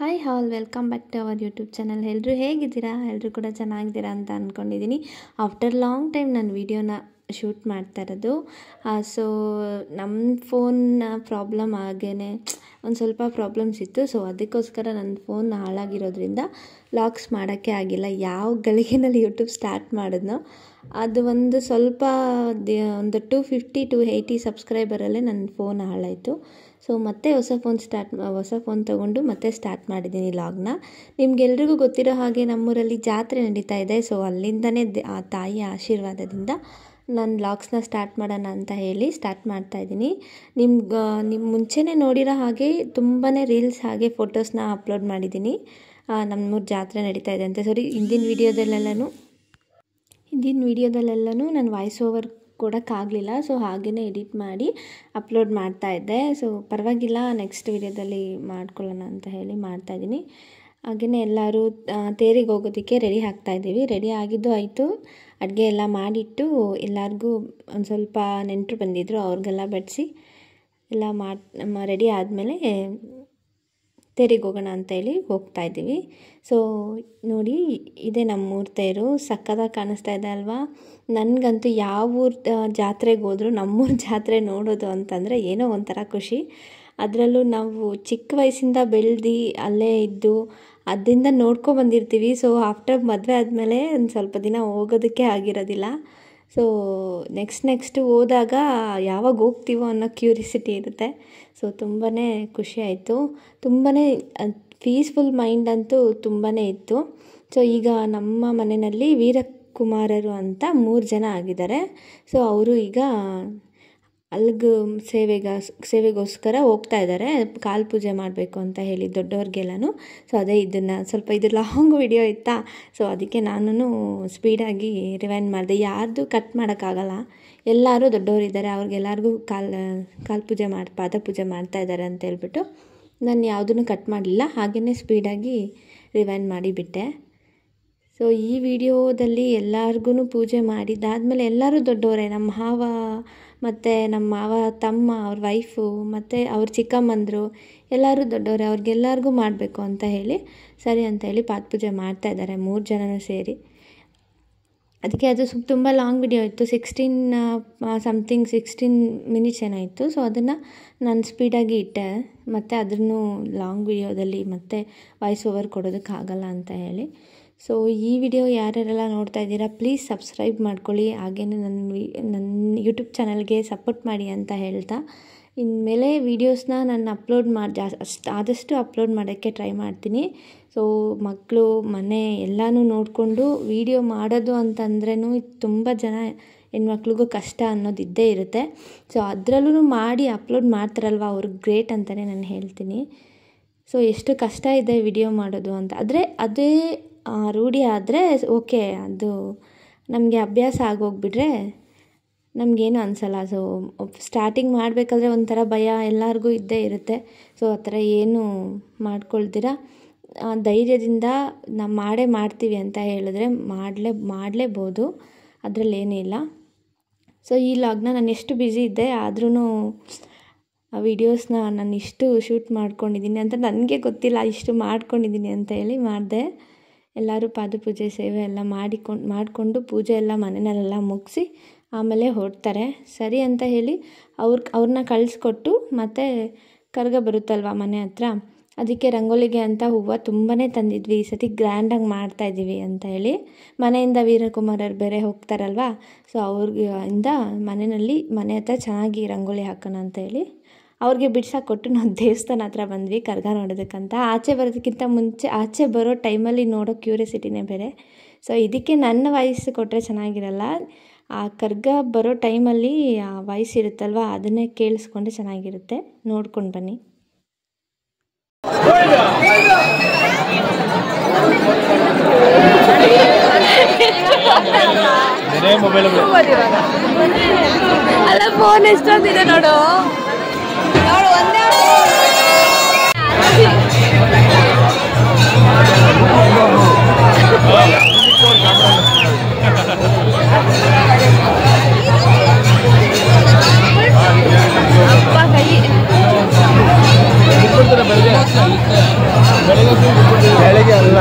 Hi all welcome back to our YouTube channel. ಎಲ್ಲರೂ ಹೇಗಿದ್ದೀರಾ? ಎಲ್ಲರೂ ಕೂಡ ಚೆನ್ನಾಗಿದ್ದೀರಾ ಅಂತ ಅಂದ್ಕೊಂಡಿದ್ದೀನಿ. ಆಫ್ಟರ್ ಲಾಂಗ್ ಟೈಮ್ ನಾನು ವೀಡಿಯೋನ ಶೂಟ್ ಮಾಡ್ತಾ ಇರೋದು. ಸೊ ನಮ್ಮ ಫೋನ್ ಪ್ರಾಬ್ಲಮ್ ಆಗೇ ಒಂದು ಸ್ವಲ್ಪ ಪ್ರಾಬ್ಲಮ್ಸ್ ಇತ್ತು. ಸೊ ಅದಕ್ಕೋಸ್ಕರ ನನ್ನ ಫೋನ್ ಹಾಳಾಗಿರೋದ್ರಿಂದ ವ್ಲಾಗ್ಸ್ ಮಾಡೋಕ್ಕೆ ಆಗಿಲ್ಲ. ಯಾವ ಗಳಿಗೆನಲ್ಲಿ ಯೂಟ್ಯೂಬ್ ಸ್ಟಾರ್ಟ್ ಮಾಡಿದ್ನೋ ಅದು ಒಂದು ಸ್ವಲ್ಪ ಒಂದು 250-280 ಸಬ್ಸ್ಕ್ರೈಬರಲ್ಲೇ ನನ್ನ ಫೋನ್ ಹಾಳಾಯಿತು. ಸೊ ಮತ್ತೆ ಹೊಸ ಫೋನ್ ತೊಗೊಂಡು ಮತ್ತೆ ಸ್ಟಾರ್ಟ್ ಮಾಡಿದ್ದೀನಿ ವ್ಲಾಗ್ನ. ನಿಮಗೆಲ್ರಿಗೂ ಗೊತ್ತಿರೋ ಹಾಗೆ ನಮ್ಮೂರಲ್ಲಿ ಜಾತ್ರೆ ನಡೀತಾ ಇದೆ. ಸೊ ಅಲ್ಲಿಂದನೇ ಆ ತಾಯಿಯ ಆಶೀರ್ವಾದದಿಂದ ನಾನು ವ್ಲಾಗ್ಸ್ನ ಸ್ಟಾರ್ಟ್ ಮಾಡೋಣ ಅಂತ ಹೇಳಿ ಸ್ಟಾರ್ಟ್ ಮಾಡ್ತಾಯಿದ್ದೀನಿ. ನಿಮ್ಮ ಮುಂಚೆನೇ ನೋಡಿರೋ ಹಾಗೆ ತುಂಬಾ ರೀಲ್ಸ್ ಹಾಗೆ ಫೋಟೋಸ್ನ ಅಪ್ಲೋಡ್ ಮಾಡಿದ್ದೀನಿ. ನಮ್ಮೂರು ಜಾತ್ರೆ ನಡೀತಾ ಇದೆ ಅಂತ. ಹಿಂದಿನ ವೀಡಿಯೋದಲ್ಲೆಲ್ಲನೂ ನಾನು ವಾಯ್ಸ್ ಓವರ್ ಕೊಡೋಕ್ಕಾಗಲಿಲ್ಲ. ಸೊ ಹಾಗೆಯೇ ಎಡಿಟ್ ಮಾಡಿ ಅಪ್ಲೋಡ್ ಮಾಡ್ತಾಯಿದ್ದೆ. ಸೊ ಪರವಾಗಿಲ್ಲ, ನೆಕ್ಸ್ಟ್ ವೀಡಿಯೋದಲ್ಲಿ ಮಾಡ್ಕೊಳ್ಳೋಣ ಅಂತ ಹೇಳಿ ಮಾಡ್ತಾಯಿದ್ದೀನಿ. ಹಾಗೆಯೇ ಎಲ್ಲರೂ ತೇರಿಗೆ ಹೋಗೋದಕ್ಕೆ ರೆಡಿ ಆಗ್ತಾಯಿದ್ದೀವಿ. ರೆಡಿ ಆಗಿದ್ದು ಆಯಿತು. ಅಡುಗೆ ಎಲ್ಲ ಮಾಡಿಟ್ಟು ಎಲ್ಲರಿಗೂ ಒಂದು ಸ್ವಲ್ಪ ನೆಂಟರು ಬಂದಿದ್ದರು, ಅವ್ರಿಗೆಲ್ಲ ಬಡಿಸಿ ಎಲ್ಲ ರೆಡಿ ಆದಮೇಲೆ ತೇರಿಗೆ ಹೋಗೋಣ ಅಂತ ಹೇಳಿ ಹೋಗ್ತಾಯಿದ್ದೀವಿ. ಸೊ ನೋಡಿ, ಇದೇ ನಮ್ಮೂರು ತೇರು. ಸಕ್ಕತ್ತಾಗಿ ಕಾಣಿಸ್ತಾ ಇದೆ ಅಲ್ವಾ? ನನಗಂತೂ ಯಾವ ಊರು ಜಾತ್ರೆಗೆ ಹೋದರೂ ನಮ್ಮೂರು ಜಾತ್ರೆ ನೋಡೋದು ಅಂತಂದರೆ ಏನೋ ಒಂಥರ ಖುಷಿ. ಅದರಲ್ಲೂ ನಾವು ಚಿಕ್ಕ ವಯಸ್ಸಿಂದ ಬೆಳೆದು ಅಲ್ಲೇ ಇದ್ದು ಅದರಿಂದ ನೋಡ್ಕೊಬಂದಿರ್ತೀವಿ. ಸೊ ಆಫ್ಟರ್ ಮದುವೆ ಆದಮೇಲೆ ಒಂದು ಸ್ವಲ್ಪ ದಿನ ಹೋಗೋದಕ್ಕೆ ಆಗಿರೋದಿಲ್ಲ. ಸೊ ನೆಕ್ಸ್ಟ್ ಹೋದಾಗ ಯಾವಾಗ ಹೋಗ್ತೀವೋ ಅನ್ನೋ ಕ್ಯೂರಿಯಾಸಿಟಿ ಇರುತ್ತೆ. ಸೊ ತುಂಬಾ ಖುಷಿ ಆಯಿತು. ತುಂಬಾ ಪೀಸ್ಫುಲ್ ಮೈಂಡ್ ಅಂತೂ ತುಂಬಾ ಇತ್ತು. ಸೊ ಈಗ ನಮ್ಮ ಮನೆಯಲ್ಲಿ ವೀರಕುಮಾರರು ಅಂತ 3 ಜನ ಆಗಿದ್ದಾರೆ. ಸೊ ಅವರು ಈಗ ಅಲ್ಲಿಗೆ ಸೇವೆಗೋಸ್ಕರ ಹೋಗ್ತಾ ಇದ್ದಾರೆ. ಕಾಲು ಪೂಜೆ ಮಾಡಬೇಕು ಅಂತ ಹೇಳಿ ದೊಡ್ಡವ್ರಿಗೆಲ್ಲನೂ. ಸೊ ಅದೇ ಇದು ಲಾಂಗ್ ವಿಡಿಯೋ ಇತ್ತಾ. ಸೊ ಅದಕ್ಕೆ ನಾನು ಸ್ಪೀಡಾಗಿ ರಿವೈಂಡ್ ಮಾಡಿದೆ. ಯಾರ್ದು ಕಟ್ ಮಾಡೋಕ್ಕಾಗಲ್ಲ, ಎಲ್ಲರೂ ದೊಡ್ಡವರಿದ್ದಾರೆ, ಅವ್ರಿಗೆಲ್ಲರಿಗೂ ಕಾಲು ಪೂಜೆ ಪಾದ ಪೂಜೆ ಮಾಡ್ತಾ ಇದ್ದಾರೆ ಅಂತ ಹೇಳ್ಬಿಟ್ಟು ನಾನು ಯಾವುದನ್ನು ಕಟ್ ಮಾಡಲಿಲ್ಲ. ಹಾಗೆಯೇ ಸ್ಪೀಡಾಗಿ ರಿವೈಂಡ್ ಮಾಡಿಬಿಟ್ಟೆ. ಸೊ ಈ ವಿಡಿಯೋದಲ್ಲಿ ಎಲ್ಲರಿಗೂ ಪೂಜೆ ಮಾಡಿದ್ದಾದಮೇಲೆ ಎಲ್ಲರೂ ದೊಡ್ಡವರೇ. ನಮ್ಮ ಮಾವ ಮತ್ತು ನಮ್ಮ ಮಾವ ತಮ್ಮ, ಅವ್ರ ವೈಫು ಮತ್ತು ಅವ್ರ ಚಿಕ್ಕಮ್ಮಂದರು ಎಲ್ಲರೂ ದೊಡ್ಡವರೇ. ಅವ್ರಿಗೆಲ್ಲರಿಗೂ ಮಾಡಬೇಕು ಅಂತ ಹೇಳಿ ಸರಿ ಅಂತ ಹೇಳಿ ಪಾದ ಪೂಜೆ ಮಾಡ್ತಾಯಿದ್ದಾರೆ 3 ಜನನೂ ಸೇರಿ. ಅದಕ್ಕೆ ಅದು ತುಂಬ ಲಾಂಗ್ ವಿಡಿಯೋ ಇತ್ತು. 16 ಮಿನಿಟ್ಸ್ ಏನೋ ಇತ್ತು. ಸೊ ಅದನ್ನು ನಾನು ಸ್ಪೀಡಾಗಿ ಇಟ್ಟೆ. ಮತ್ತು ಅದನ್ನು ಲಾಂಗ್ ವಿಡಿಯೋದಲ್ಲಿ ಮತ್ತೆ ವಾಯ್ಸ್ ಓವರ್ ಕೊಡೋದಕ್ಕಾಗಲ್ಲ ಅಂತ ಹೇಳಿ. ಸೊ ಈ ವಿಡಿಯೋ ಯಾರ್ಯಾರೆಲ್ಲ ನೋಡ್ತಾ ಇದ್ದೀರಾ ಪ್ಲೀಸ್ ಸಬ್ಸ್ಕ್ರೈಬ್ ಮಾಡ್ಕೊಳ್ಳಿ. ಹಾಗೆಯೇ ನನ್ನ ಯೂಟ್ಯೂಬ್ ಚಾನಲ್ಗೆ ಸಪೋರ್ಟ್ ಮಾಡಿ ಅಂತ ಹೇಳ್ತಾ, ಇನ್ಮೇಲೆ ವೀಡಿಯೋಸ್ನ ನಾನು ಆದಷ್ಟು ಅಪ್ಲೋಡ್ ಮಾಡೋಕ್ಕೆ ಟ್ರೈ ಮಾಡ್ತೀನಿ. ಸೊ ಮಕ್ಕಳು ಮನೆ ಎಲ್ಲನೂ ನೋಡಿಕೊಂಡು ವೀಡಿಯೋ ಮಾಡೋದು ಅಂತಂದ್ರೂ ತುಂಬ ಜನ ಹೆಣ್ಮಕ್ಳಿಗೂ ಕಷ್ಟ ಅನ್ನೋದು ಇದ್ದೇ ಇರುತ್ತೆ. ಸೊ ಅದರಲ್ಲೂ ಮಾಡಿ ಅಪ್ಲೋಡ್ ಮಾಡ್ತಾರಲ್ವ, ಅವ್ರಿಗೆ ಗ್ರೇಟ್ ಅಂತಲೇ ನಾನು ಹೇಳ್ತೀನಿ. ಸೊ ಎಷ್ಟು ಕಷ್ಟ ಇದೆ ವಿಡಿಯೋ ಮಾಡೋದು ಅಂತ. ಅದೇ ರೂಢಿ ಆದರೆ ಓಕೆ, ಅದು ನಮಗೆ ಅಭ್ಯಾಸ ಆಗೋಗ್ಬಿಟ್ರೆ ನಮಗೇನು ಅನಿಸಲ್ಲ. ಸೊ ಸ್ಟಾರ್ಟಿಂಗ್ ಮಾಡಬೇಕಾದ್ರೆ ಒಂಥರ ಭಯ ಎಲ್ಲರಿಗೂ ಇದ್ದೇ ಇರುತ್ತೆ. ಸೊ ಆ ಥರ ಏನು ಮಾಡ್ಕೊಳ್ತೀರ, ಧೈರ್ಯದಿಂದ ನಾವು ಮಾಡ್ತೀವಿ ಅಂತ ಹೇಳಿದ್ರೆ ಮಾಡಲೇಬೋದು, ಅದರಲ್ಲೇನೂ ಇಲ್ಲ. ಸೊ ಈ ವ್ಲಾಗ್ನ ನಾನು ಎಷ್ಟು ಬ್ಯುಸಿ ಇದ್ದೆ ಆದ್ರೂ ಆ ವೀಡಿಯೋಸ್ನ ನಾನು ಇಷ್ಟು ಶೂಟ್ ಮಾಡ್ಕೊಂಡಿದ್ದೀನಿ ಅಂತ ನನಗೆ ಗೊತ್ತಿಲ್ಲ, ಇಷ್ಟು ಮಾಡ್ಕೊಂಡಿದ್ದೀನಿ ಅಂತ ಹೇಳಿ ಮಾಡಿದೆ. ಎಲ್ಲರೂ ಪಾದ ಪೂಜೆ ಸೇವೆ ಎಲ್ಲ ಮಾಡಿಕೊಂಡು ಪೂಜೆ ಎಲ್ಲ ಮನೆಯಲ್ಲೆಲ್ಲ ಮುಗಿಸಿ ಆಮೇಲೆ ಹೊರಡ್ತಾರೆ. ಸರಿ ಅಂತ ಹೇಳಿ ಅವ್ರನ್ನ ಕಳಿಸ್ಕೊಟ್ಟು ಮತ್ತೆ ಕರ್ಗ ಬರುತ್ತಲ್ವ ಮನೆ ಹತ್ರ, ಅದಕ್ಕೆ ರಂಗೋಲಿಗೆ ಅಂತ ಹೂವು ತುಂಬಾ ತಂದಿದ್ವಿ. ಈ ಸತಿ ಗ್ರ್ಯಾಂಡಾಗಿ ಮಾಡ್ತಾಯಿದ್ದೀವಿ ಅಂತ ಹೇಳಿ ಮನೆಯಿಂದ ವೀರಕುಮಾರರು ಬೇರೆ ಹೋಗ್ತಾರಲ್ವ. ಸೊ ಅವ್ರಿಂದ ಮನೆ ಹತ್ರ ಚೆನ್ನಾಗಿ ರಂಗೋಲಿ ಹಾಕೋಣ ಅಂತ ಹೇಳಿ ಅವ್ರಿಗೆ ಬಿಡ್ಸೋಕ್ಕೊಟ್ಟು ನಾವು ದೇವಸ್ಥಾನ ಹತ್ರ ಬಂದ್ವಿ ಕರ್ಗ ನೋಡೋದಕ್ಕಂತ. ಆಚೆ ಬರೋದಕ್ಕಿಂತ ಮುಂಚೆ ಆಚೆ ಬರೋ ಟೈಮಲ್ಲಿ ನೋಡೋ ಕ್ಯೂರಿಯಾಸಿಟಿನೇ ಬೇರೆ. ಸೊ ಇದಕ್ಕೆ ನನ್ನ ವಾಯ್ಸ್ ಕೊಟ್ಟರೆ ಚೆನ್ನಾಗಿರಲ್ಲ. ಆ ಕರ್ಗ ಬರೋ ಟೈಮಲ್ಲಿ ಆ ವಾಯ್ಸ್ ಇರುತ್ತಲ್ವ, ಅದನ್ನೇ ಕೇಳಿಸ್ಕೊಂಡ್ರೆ ಚೆನ್ನಾಗಿರುತ್ತೆ. ನೋಡ್ಕೊಂಡು ಬನ್ನಿ. ಅಲ್ಲ ಫೋನ್ ಎಷ್ಟೊಂದಿದೆ ನೋಡು. ಒಂದೇ ಅಪ್ಪ ಕೈ ಬೆಳಗ್ಗೆ ಅಲ್ಲ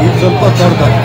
ಈಗ ಸ್ವಲ್ಪ ತೋರ್ತಾರೆ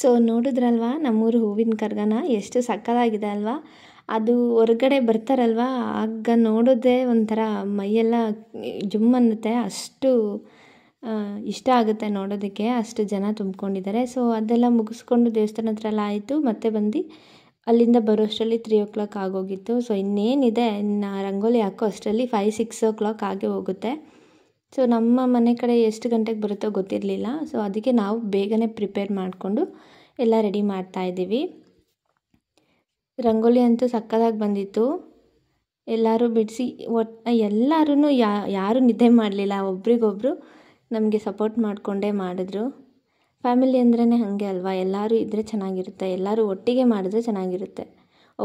ಸೊ ನೋಡಿದ್ರಲ್ವಾ ನಮ್ಮೂರು ಹೂವಿನ ಕರ್ಗನ ಎಷ್ಟು ಸಕ್ಕತ್ತಾಗಿದೆ ಅಲ್ವಾ. ಅದು ಹೊರಗಡೆ ಬರ್ತಾರಲ್ವ ಆಗ ನೋಡೋದೇ ಒಂಥರ ಮೈಯೆಲ್ಲ ಜುಮ್ ಅನ್ನುತ್ತೆ, ಅಷ್ಟು ಇಷ್ಟ ಆಗುತ್ತೆ ನೋಡೋದಕ್ಕೆ, ಅಷ್ಟು ಜನ ತುಂಬ್ಕೊಂಡಿದ್ದಾರೆ. ಸೊ ಅದೆಲ್ಲ ಮುಗಿಸ್ಕೊಂಡು ದೇವಸ್ಥಾನ ಹತ್ರ ಎಲ್ಲ ಆಯಿತು. ಮತ್ತೆ ಬಂದು ಅಲ್ಲಿಂದ ಬರೋಷ್ಟರಲ್ಲಿ 3 o'clock ಆಗೋಗಿತ್ತು. ಸೊ ಇನ್ನೇನಿದೆ, ಇನ್ನು ರಂಗೋಲಿ ಹಾಕೋ ಅಷ್ಟರಲ್ಲಿ 5-6 o'clock ಆಗೇ ಹೋಗುತ್ತೆ. ಸೊ ನಮ್ಮ ಮನೆ ಕಡೆ ಎಷ್ಟು ಗಂಟೆಗೆ ಬರುತ್ತೋ ಗೊತ್ತಿರಲಿಲ್ಲ. ಸೊ ಅದಕ್ಕೆ ನಾವು ಬೇಗನೆ ಪ್ರಿಪೇರ್ ಮಾಡಿಕೊಂಡು ಎಲ್ಲ ರೆಡಿ ಮಾಡ್ತಾಯಿದ್ದೀವಿ. ರಂಗೋಲಿ ಅಂತೂ ಸಕ್ಕತ್ತಾಗಿ ಬಂದಿತ್ತು. ಎಲ್ಲರೂ ಬಿಡಿಸಿ ಎಲ್ಲರೂ ಯಾರೂ ನಿದ್ದೆ ಮಾಡಲಿಲ್ಲ, ಒಬ್ರಿಗೊಬ್ಬರು ನಮಗೆ ಸಪೋರ್ಟ್ ಮಾಡಿಕೊಂಡೇ ಮಾಡಿದ್ರು. ಫ್ಯಾಮಿಲಿ ಅಂದ್ರೇ ಹಾಗೆ ಅಲ್ವಾ, ಎಲ್ಲರೂ ಇದ್ದರೆ ಚೆನ್ನಾಗಿರುತ್ತೆ, ಎಲ್ಲರೂ ಒಟ್ಟಿಗೆ ಮಾಡಿದ್ರೆ ಚೆನ್ನಾಗಿರುತ್ತೆ.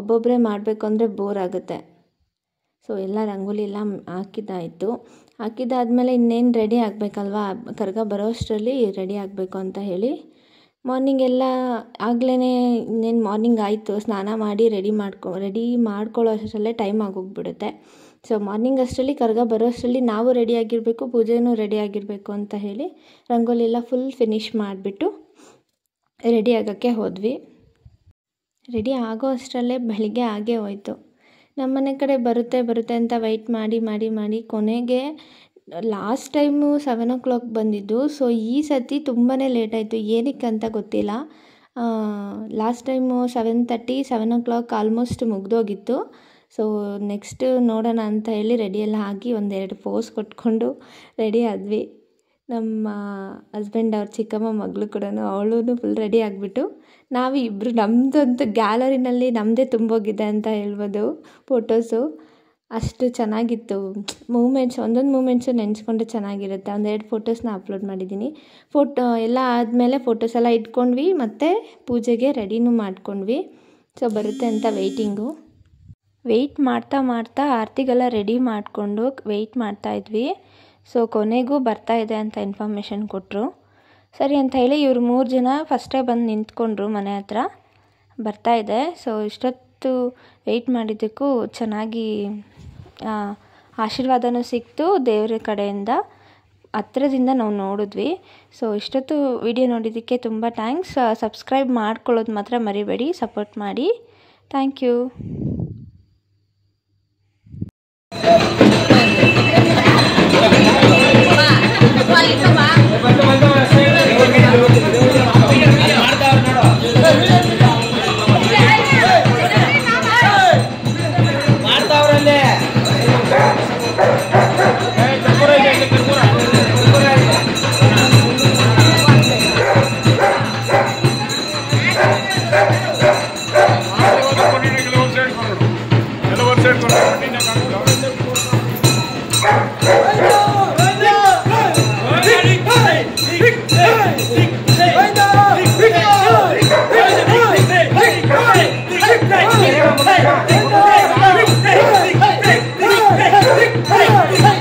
ಒಬ್ಬೊಬ್ಬರೇ ಮಾಡಬೇಕು ಅಂದರೆ ಬೋರ್ ಆಗುತ್ತೆ. ಸೊ ಎಲ್ಲ ರಂಗೋಲಿ ಎಲ್ಲ ಹಾಕಿದ್ದಾಯಿತು. ಹಾಕಿದ್ದಾದಮೇಲೆ ಇನ್ನೇನು ರೆಡಿ ಆಗಬೇಕಲ್ವಾ, ಕರ್ಗ ಬರೋ ಅಷ್ಟರಲ್ಲಿ ರೆಡಿ ಆಗಬೇಕು ಅಂತ ಹೇಳಿ ಮಾರ್ನಿಂಗ್ ಎಲ್ಲ ಆಗಲೇ ಇನ್ನೇನು ಮಾರ್ನಿಂಗ್ ಆಯಿತು. ಸ್ನಾನ ಮಾಡಿ ರೆಡಿ ಮಾಡ್ಕೊಳ್ಳೋ ಅಷ್ಟರಲ್ಲೇ ಟೈಮ್ ಆಗೋಗ್ಬಿಡುತ್ತೆ. ಸೊ ಮಾರ್ನಿಂಗ್ ಅಷ್ಟರಲ್ಲಿ ಕರ್ಗ ಬರೋ ಅಷ್ಟರಲ್ಲಿ ನಾವು ರೆಡಿಯಾಗಿರಬೇಕು, ಪೂಜೆನೂ ರೆಡಿಯಾಗಿರಬೇಕು ಅಂತ ಹೇಳಿ ರಂಗೋಲಿ ಎಲ್ಲ ಫುಲ್ ಫಿನಿಷ್ ಮಾಡಿಬಿಟ್ಟು ರೆಡಿ ಆಗೋಕ್ಕೆ ಹೋದ್ವಿ. ರೆಡಿ ಆಗೋ ಅಷ್ಟರಲ್ಲೇ ಬೆಳಿಗ್ಗೆ ಆಗೇ ಹೋಯಿತು. ನಮ್ಮ ಮನೆ ಕಡೆ ಬರುತ್ತೆ ಅಂತ ವೆಯ್ಟ್ ಮಾಡಿ ಕೊನೆಗೆ ಲಾಸ್ಟ್ ಟೈಮು 7 o'clock ಬಂದಿದ್ದು. ಸೊ ಈ ಸತಿ ತುಂಬಾ ಲೇಟ್ ಆಯಿತು, ಏನಕ್ಕೆ ಅಂತ ಗೊತ್ತಿಲ್ಲ. ಲಾಸ್ಟ್ ಟೈಮು 7 o'clock ಆಲ್ಮೋಸ್ಟ್ ಮುಗ್ದೋಗಿತ್ತು. ಸೊ ನೆಕ್ಸ್ಟ್ ನೋಡೋಣ ಅಂತ ಹೇಳಿ ರೆಡಿಯೆಲ್ಲ ಆಗಿ ಒಂದೆರಡು ಪೋಸ್ ಕೊಟ್ಕೊಂಡು ರೆಡಿ ಆದ್ವಿ. ನಮ್ಮ ಹಸ್ಬೆಂಡ್ ಅವ್ರ ಚಿಕ್ಕಮ್ಮ ಮಗಳು ಕೂಡ ಅವಳು ಫುಲ್ ರೆಡಿ ಆಗಿಬಿಟ್ಟು ನಾವು ಇಬ್ಬರು ನಮ್ಮದಂತೂ ಗ್ಯಾಲರಿನಲ್ಲಿ ನಮ್ಮದೇ ತುಂಬೋಗಿದೆ ಅಂತ ಹೇಳ್ಬೋದು ಫೋಟೋಸು. ಅಷ್ಟು ಚೆನ್ನಾಗಿತ್ತು ಮೂಮೆಂಟ್ಸ್, ಒಂದೊಂದು ಮೂಮೆಂಟ್ಸು ನೆನೆಸ್ಕೊಂಡ್ರೆ ಚೆನ್ನಾಗಿರುತ್ತೆ. ಒಂದೆರಡು ಫೋಟೋಸ್ನ ಅಪ್ಲೋಡ್ ಮಾಡಿದ್ದೀನಿ. ಎಲ್ಲ ಆದಮೇಲೆ ಫೋಟೋಸ್ ಎಲ್ಲ ಇಟ್ಕೊಂಡ್ವಿ, ಮತ್ತು ಪೂಜೆಗೆ ರೆಡಿನೂ ಮಾಡ್ಕೊಂಡ್ವಿ. ಸೊ ಬರುತ್ತೆ ಅಂತ ವೆಯ್ಟ್ ಮಾಡ್ತಾ ಆರತಿಗೆಲ್ಲ ರೆಡಿ ಮಾಡಿಕೊಂಡು ವೆಯ್ಟ್ ಮಾಡ್ತಾಯಿದ್ವಿ. ಸೊ ಕೊನೆಗೂ ಬರ್ತಾಯಿದೆ ಅಂತ ಇನ್ಫಾರ್ಮೇಷನ್ ಕೊಟ್ಟರು. ಸರಿ ಅಂತ ಹೇಳಿ ಇವರು 3 ಜನ ಫಸ್ಟೇ ಬಂದು ನಿಂತ್ಕೊಂಡ್ರು ಮನೆ ಹತ್ರ, ಬರ್ತಾಯಿದೆ. ಸೊ ಇಷ್ಟೊತ್ತು ವೆಯ್ಟ್ ಮಾಡಿದ್ದಕ್ಕೂ ಚೆನ್ನಾಗಿ ಆಶೀರ್ವಾದನೂ ಸಿಕ್ತು ದೇವರ ಕಡೆಯಿಂದ, ಹತ್ರದಿಂದ ನಾವು ನೋಡಿದ್ವಿ. ಸೊ ಇಷ್ಟೊತ್ತು ವಿಡಿಯೋ ನೋಡಿದ್ದಕ್ಕೆ ತುಂಬ ಥ್ಯಾಂಕ್ಸ್. ಸಬ್ಸ್ಕ್ರೈಬ್ ಮಾಡ್ಕೊಳ್ಳೋದು ಮಾತ್ರ ಮರಿಬೇಡಿ, ಸಪೋರ್ಟ್ ಮಾಡಿ. Thank you. Hey!